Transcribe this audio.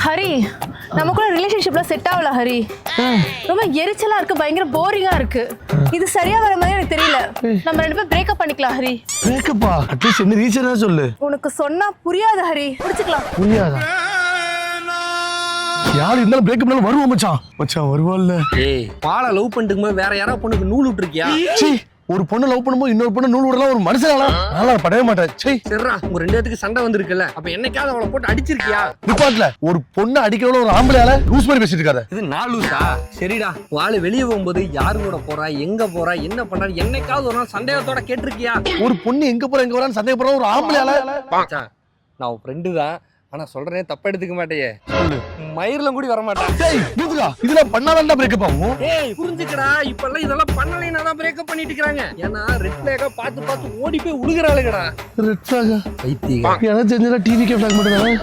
ஹரி, நமக்குள்ள ரிலேஷன்ஷிப்ல செட் ஆகல ஹரி. ரொம்ப எரிச்சலா இருக்கு, பயங்கர போரிங்கா இருக்கு. இது சரியா வர மாதிரி எனக்கு தெரியல. நம்ம 2 பேரும் பிரேக்கப் பண்ணிக்கலாம் ஹரி. பிரேக்கப்பா? அட்லீஸ்ட் என்ன ரீசனா சொல்லு. உனக்கு சொன்னா புரியாது ஹரி, முடிச்சுக்கலாம். புரியாதா? யாரு இருந்தாலும் பிரேக்கப் பண்ணாலும் வருவோம் மச்சான். மச்சான் வருவான்ல. ஏய், பாலை லவ் பண்ணிட்டு வேற யாரோ பொண்ணுக்கு நூல் விட்டுருக்கியா? சீ, ஒரு பொண்ணு லவ் பண்ணும்போது இன்னொரு பொண்ணு நூல் விடலாம் ஒரு மனுஷனால? நல்லா படவே மாட்டேன். சீ, சரிடா, உங்க 2 பேத்துக்கு சண்டை வந்திருக்குல்ல, அப்ப என்னைக்காவது அவளை போட்டு அடிச்சிருக்கியா? நிப்பாட்ல. ஒரு பொண்ணு அடிக்கிறவள ஒரு ஆம்பளையால லூஸ் மாதிரி பேசிட்டு இருக்காத. இது நான் லூசா? சரிடா, ஆளு வெளியே போகும்போது யாரு கூட போறா, எங்க போறா, என்ன பண்றா, என்னைக்காவது ஒரு நாள் சந்தேகத்தோட கேட்டிருக்கியா? ஒரு பொண்ணு எங்க போற எங்க வரான்னு சந்தேகப்படுற ஒரு ஆம்பளையால? மச்சான், நான் உன் ஃப்ரெண்டு தான், ஆனா சொல்றேன் தப்பா எடுத்துக்க மாட்டேயே. மயிர்ல கூடி வர மாட்டான். டேய், இதுடா இதெல்லாம் பண்ணாதான் பிரேக்கப் ஆகும். ஏய், புரிஞ்சுக்கடா, இப்பெல்லாம் இதெல்லாம் பண்ணலைன்னா தான் பிரேக்கப் பண்ணிட்டு இருக்காங்க. ஏன்னா ரெட் ஃபிளாக பார்த்து பார்த்து ஓடி போய் உழுகுறாளுங்கடா. ரெட் ஃபிளாக் பைத்தியம். எனக்கு தெரிஞ்சதா டிவி கே ஃபிளாக் மட்டும் தான்.